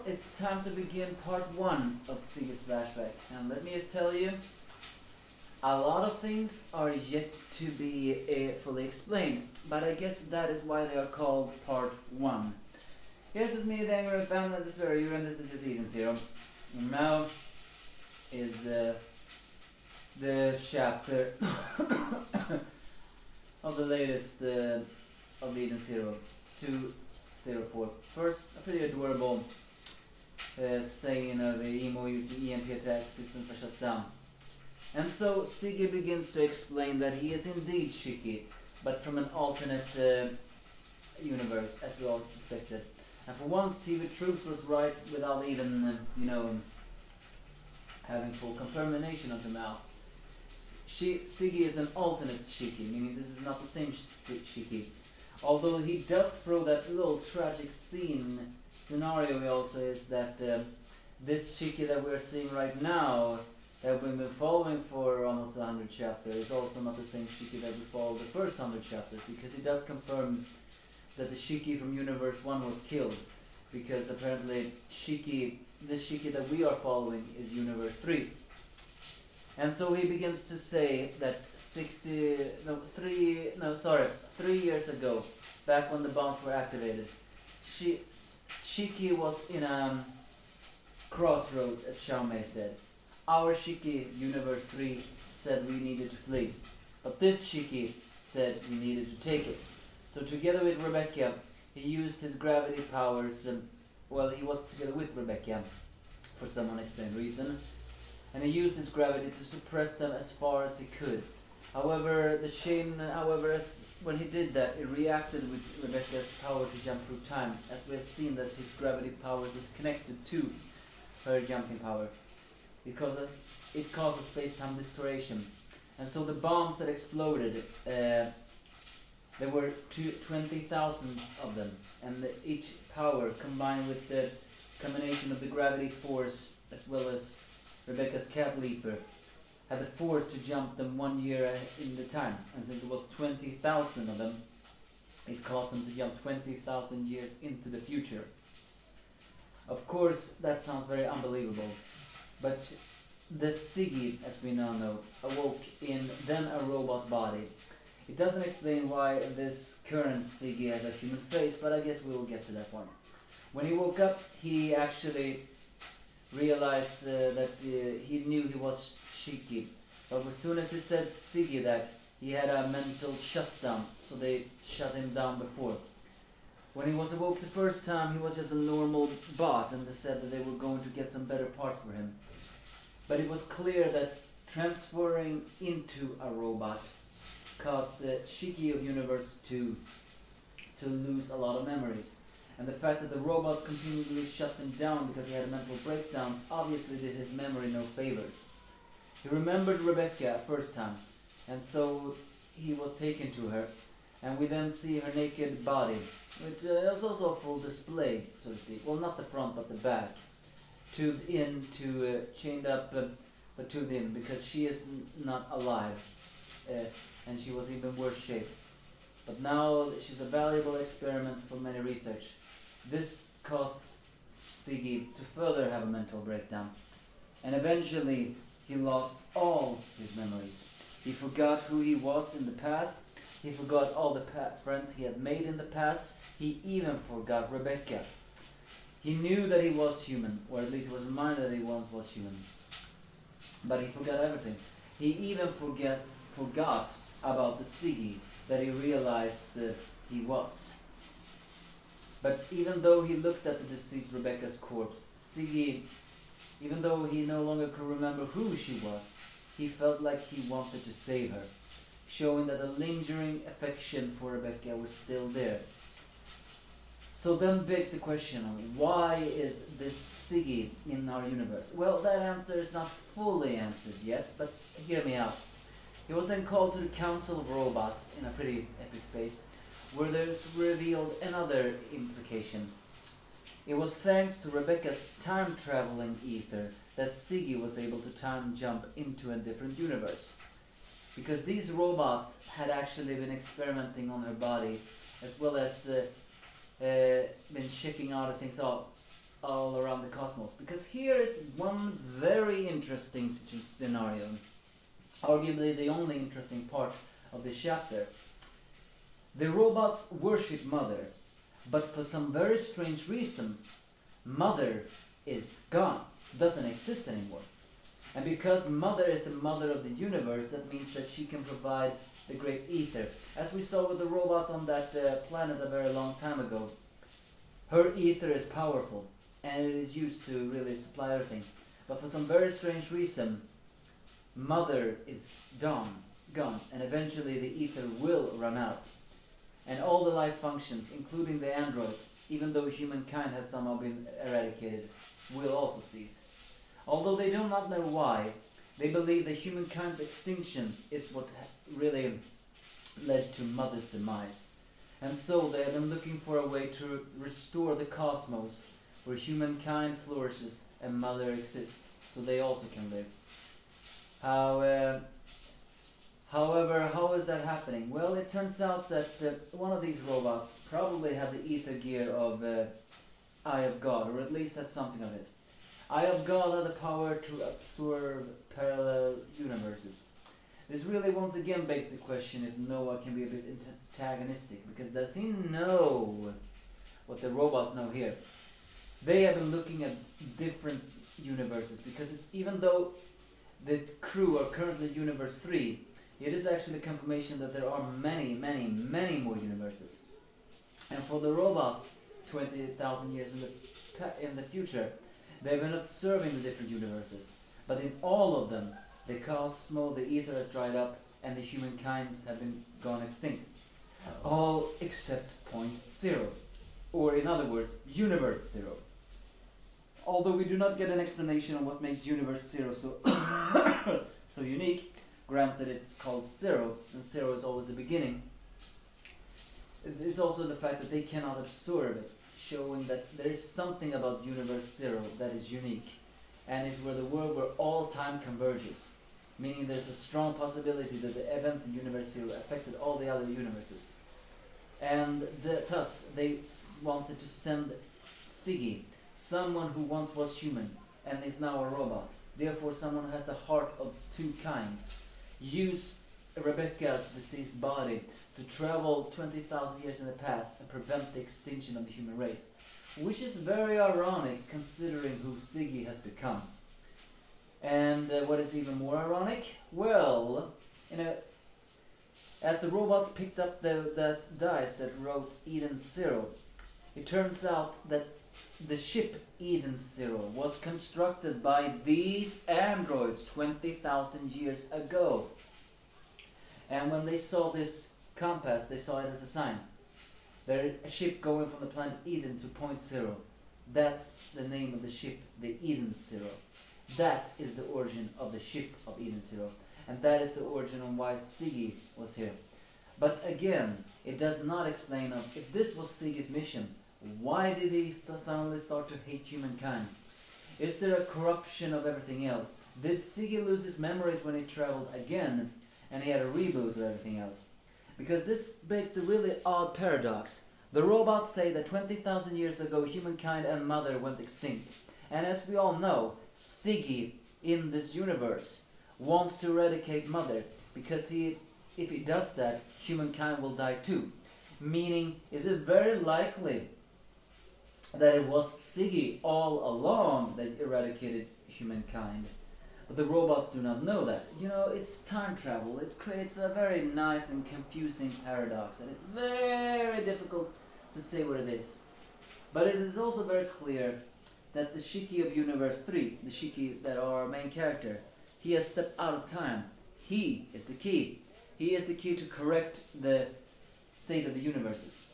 it's time to begin part 1 of Ziggy's flashback. And let me just tell you, a lot of things are yet to be fully explained, but I guess that is why they are called part 1. Yes, it's me, the Angry Fan, and this is very and this is just Eden Zero. And now is the chapter of the latest of Eden Zero 204. First, a pretty adorable saying of the emo using EMP attack systems are shut down. And so Ziggy begins to explain that he is indeed Shiki, but from an alternate universe, as we all suspected. And for once, TV Troops was right without even, having full confirmation of the mouth. Ziggy is an alternate Shiki, meaning this is not the same Shiki. Although he does throw that little tragic scenario also is that this Shiki that we're seeing right now, that we've been following for almost 100 chapters, is also not the same Shiki that we followed the first 100 chapters, because he does confirm that the Shiki from Universe 1 was killed, because apparently this Shiki that we are following is Universe 3. And so he begins to say that 3 years ago, back when the bombs were activated, Shiki was in a crossroad, as Xiaomei said. Our Shiki, Universe 3, said we needed to flee, but this Shiki said we needed to take it. So together with Rebecca, he used his gravity powers, he was together with Rebecca for some unexplained reason, and he used his gravity to suppress them as far as he could. However, when he did that, it reacted with Rebecca's power to jump through time, as we have seen that his gravity powers is connected to her jumping power. It causes space-time distortion. And so the bombs that exploded, there were 20,000 of them, and each power combined with the combination of the gravity force as well as Rebecca's cat leaper had the force to jump them 1 year in the time. And since it was 20,000 of them, it caused them to jump 20,000 years into the future. Of course, that sounds very unbelievable, but the Ziggy, as we now know, awoke in then a robot body. It doesn't explain why this current Ziggy has a human face, but I guess we will get to that one. When he woke up, he actually realized that he knew he was Shiki, but as soon as he said Ziggy that, he had a mental shutdown, so they shut him down before. When he was awoke the first time, he was just a normal bot, and they said that they were going to get some better parts for him. But it was clear that transferring into a robot caused the Shiki of Universe 2 to lose a lot of memories. And the fact that the robots continually shut him down because he had mental breakdowns obviously did his memory no favors. He remembered Rebecca first time, and so he was taken to her, and we then see her naked body, which is also a full display, so to speak. Well, not the front, but the back. Tubed in chained up, but tubed in, because she is not alive, and she was even worse shape. But now she's a valuable experiment for many research. This caused Ziggy to further have a mental breakdown, and eventually he lost all his memories. He forgot who he was in the past. He forgot all the friends he had made in the past. He even forgot Rebecca. He knew that he was human, or at least he was reminded that he once was human. But he forgot everything. He even forgot about the Ziggy that he realized he was. But even though he looked at the deceased Rebecca's corpse, Ziggy, even though he no longer could remember who she was, he felt like he wanted to save her, showing that a lingering affection for Rebecca was still there. So then begs the question, why is this Ziggy in our universe? Well, that answer is not fully answered yet, but hear me out. He was then called to the Council of Robots in a pretty epic space, where there's revealed another implication. It was thanks to Rebecca's time-traveling ether that Ziggy was able to time jump into a different universe. Because these robots had actually been experimenting on her body, as well as been checking other things out. all around the cosmos. Because here is one very interesting scenario, arguably the only interesting part of this chapter. The robots worship Mother, but for some very strange reason, Mother is gone, doesn't exist anymore. And because Mother is the mother of the universe, that means that she can provide the great ether. As we saw with the robots on that planet a very long time ago, her ether is powerful, and it is used to really supply everything. But for some very strange reason, Mother is gone, and eventually the ether will run out. And all the life functions, including the androids, even though humankind has somehow been eradicated, will also cease. Although they do not know why, they believe that humankind's extinction is what really led to Mother's demise. And so they have been looking for a way to restore the cosmos, where humankind flourishes and Mother exists, so they also can live. However, how is that happening? Well, it turns out that one of these robots probably had the ether gear of Eye of God, or at least has something of it. Eye of God had the power to absorb parallel universes. This really once again begs the question if Noah can be a bit antagonistic, because does he know what the robots know here? They have been looking at different universes, because it's, even though the crew are currently Universe 3, it is actually confirmation that there are many, many, many more universes. And for the robots, 20,000 years in the future, they've been observing the different universes. But in all of them, the cosmos, the ether has dried up, and the humankinds have been gone extinct. All except point 0. Or in other words, universe 0. Although we do not get an explanation on what makes universe 0 so unique, granted it's called 0, and 0 is always the beginning. It's also the fact that they cannot absorb it, showing that there is something about universe 0 that is unique, and is where the world where all time converges, meaning there's a strong possibility that the events in universe 0 affected all the other universes. And thus they wanted to send Ziggy, someone who once was human and is now a robot, therefore someone who has the heart of two kinds, use Rebecca's deceased body to travel 20,000 years in the past and prevent the extinction of the human race, which is very ironic considering who Ziggy has become. And what is even more ironic? Well, as the robots picked up that dice that wrote Eden 0, it turns out that the ship Eden 0 was constructed by these androids 20,000 years ago. And when they saw this compass, they saw it as a sign. There's a ship going from the planet Eden to point 0. That's the name of the ship, the Eden 0. That is the origin of the ship of Eden 0. And that is the origin on why Ziggy was here. But again, it does not explain if this was Ziggy's mission, why did he suddenly start to hate humankind? Is there a corruption of everything else? Did Ziggy lose his memories when he traveled again and he had a reboot of everything else? Because this begs the really odd paradox. The robots say that 20,000 years ago humankind and Mother went extinct. And as we all know, Ziggy in this universe wants to eradicate Mother, because if he does that, humankind will die too. Meaning, is it very likely that it was Ziggy all along that eradicated humankind? But the robots do not know that. You know, it's time travel. It creates a very nice and confusing paradox, and it's very difficult to say what it is. But it is also very clear that the Shiki of Universe 3, the Shiki that are our main character, he has stepped out of time. He is the key. He is the key to correct the state of the universes.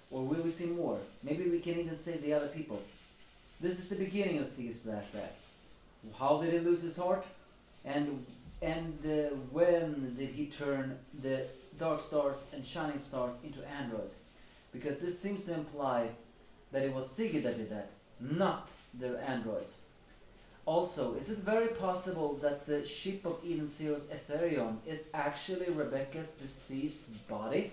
Or will we see more? Maybe we can even save the other people. This is the beginning of Ziggy's flashback. How did he lose his heart? And when did he turn the dark stars and shining stars into androids? Because this seems to imply that it was Ziggy that did that, not the androids. Also, is it very possible that the ship of Eden Zero's Etherion is actually Rebecca's deceased body?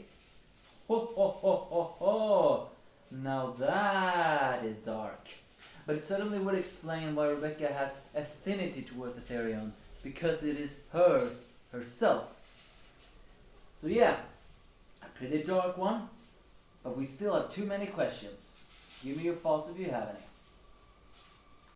Ho ho ho ho ho! Now that is dark. but it certainly would explain why Rebecca has affinity towards Ethereon, because it is her, herself. So yeah, a pretty dark one, but we still have too many questions. Give me your thoughts if you have any.